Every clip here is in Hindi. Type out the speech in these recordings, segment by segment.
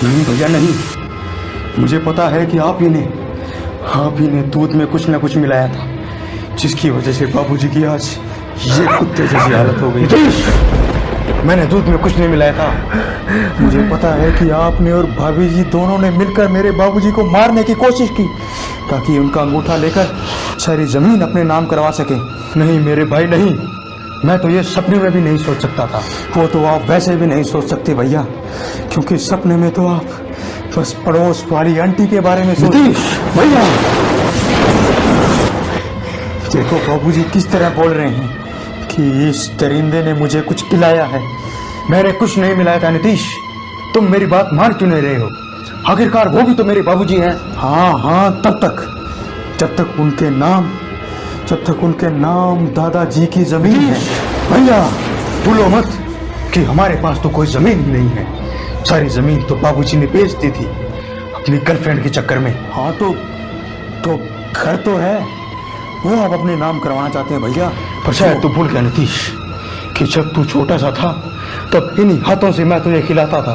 नहीं भैया नहीं, मुझे पता है कि आप ही ने दूध में कुछ ना कुछ मिलाया था, जिसकी वजह से बाबूजी की आज ये कुत्ते जैसी हालत हो गई। मैंने दूध में कुछ नहीं मिलाया था। मुझे पता है कि आपने और भाभी जी दोनों ने मिलकर मेरे बाबूजी को मारने की कोशिश की ताकि उनका अंगूठा लेकर सारी जमीन अपने नाम करवा सके। नहीं मेरे भाई नहीं, मैं तो ये सपने में भी नहीं सोच सकता था। वो तो आप वैसे भी नहीं सोच सकते भैया, क्योंकि सपने में तो आप बस पड़ोस वाली आंटी के बारे में सोचते। भैया देखो बाबूजी किस तरह बोल रहे हैं कि इस दरिंदे ने मुझे कुछ पिलाया है। मैंने कुछ नहीं मिलाया था नीतीश, तुम मेरी बात मान क्यों नहीं रहे हो? आखिरकार वो भी तो मेरे बाबूजी हैं। हाँ जब तक उनके नाम दादाजी की जमीन है। भैया भूलो मत कि हमारे पास तो कोई जमीन ही नहीं है। सारी जमीन तो बाबूजी ने बेच दी थी अपनी गर्लफ्रेंड के चक्कर में। हाँ तो घर तो है, वो आप अपने नाम करवाना चाहते हैं भैया। पर शायद तू भूल गया नीतीश कि जब तू छोटा सा था तब इन्हीं हाथों से मैं तुझे खिलाता था,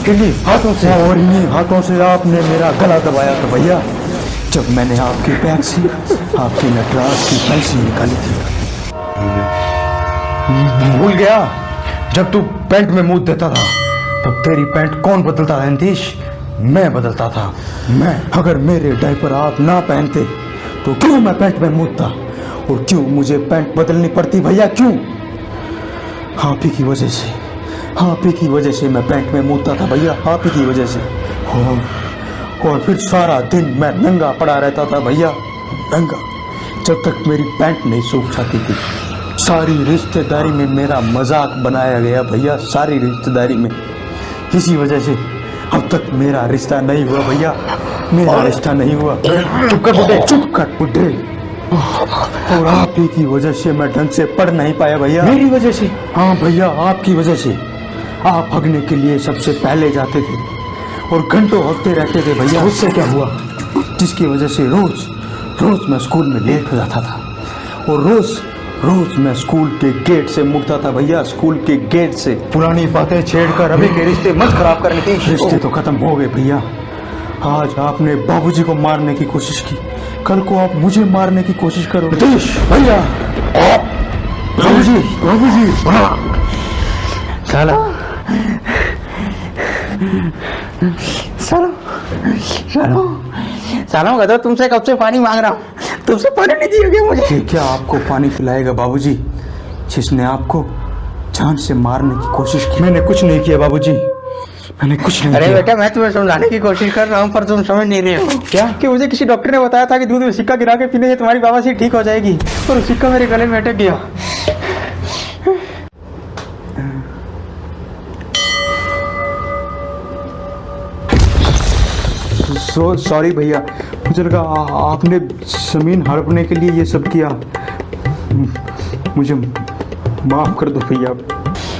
इन्हीं हाथों से, और इन्हीं हाथों से आपने मेरा गला दबाया था भैया, जब मैंने आपके बैग से आपकी नटराज की पेंसिल निकाली थी। भूल गया जब तू पैंट में मूत देता था तब तेरी पैंट कौन बदलता था नीतीश? मैं बदलता था। मैं, अगर मेरे डायपर आप ना पहनते तो क्यों मैं पैंट में मूतता, और क्यों मुझे पैंट बदलनी पड़ती भैया? क्यों? आप ही की वजह से मैं पैंट में मूतता था भैया, आप ही की वजह से। और फिर सारा दिन मैं नंगा पड़ा रहता था भैया, नंगा, जब तक मेरी पैंट नहीं सूख जाती थी। सारी रिश्तेदारी में मेरा मजाक बनाया गया भैया, सारी रिश्तेदारी में। इसी वजह से अब तक मेरा रिश्ता नहीं हुआ भैया, मेरा रिश्ता नहीं हुआ। चुप कर बुड्ढे। और आप ही की वजह से मैं ढंग से पढ़ नहीं पाया भैया। मेरी वजह से? हाँ भैया, आपकी वजह से। आप हगने के लिए सबसे पहले जाते थे और घंटों हगते रहते थे भैया। उससे क्या हुआ? जिसकी वजह से रोज मैं स्कूल में लेट हो जाता था, और रोज मैं स्कूल के गेट से मुड़ता था भैया, स्कूल के गेट से। पुरानी बातें छेड़कर अभी के रिश्ते मत खराब कर नीतीश। रिश्ते तो खत्म हो गए भैया। आज आपने बाबूजी को मारने की कोशिश की, कल को आप मुझे मारने की कोशिश करो नीतीश। भैया बाबूजी सालों का तो तुमसे कब से पानी मांग रहा हूँ, तुमसे पानी नहीं दियोगे मुझे? क्या आपको पानी पिलाएगा बाबूजी जिसने आपको जान से मारने की कोशिश की? मैंने कुछ नहीं किया बाबूजी, मैंने कुछ नहीं अरे किया। बेटा, मैं तुम्हें समझाने की कोशिश कर रहा हूँ पर तुम समझ नहीं रहे हो। क्या कि मुझे किसी डॉक्टर ने बताया था कि दूध में सिक्का गिरा के पीने से तुम्हारी बवासीर ठीक हो जाएगी, और उस सिक्का मेरे गले में अटक गया। सॉरी भैया, मुझे लगा आपने जमीन हड़पने के लिए ये सब किया। मुझे माफ कर दो भैया।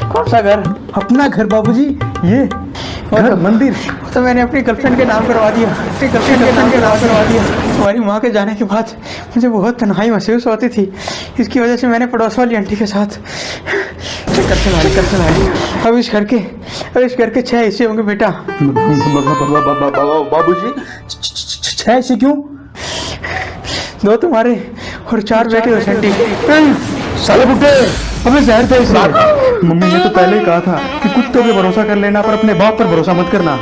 कौन सा घर? अपना घर बाबूजी, ये घर मंदिर तो मैंने अपनी गर्लफ्रेंड के नाम करवा दिया, तुम्हारी माँ के जाने के बाद मुझे बहुत तन्हाई महसूस होती थी, इसकी वजह से मैंने पड़ोस वाली आंटी के साथ कर संभाली। अब इस घर के 6 हिस्से होंगे बेटा। बाबूजी 6 हिस्से क्यों? 2 तुम्हारे और 4 बेटे हो आंटी। साले बुड्ढे, हमें जहर दे। मम्मी ने तो पहले ही कहा था कि कुत्तों पे भरोसा कर लेना पर अपने बाप पर भरोसा मत करना।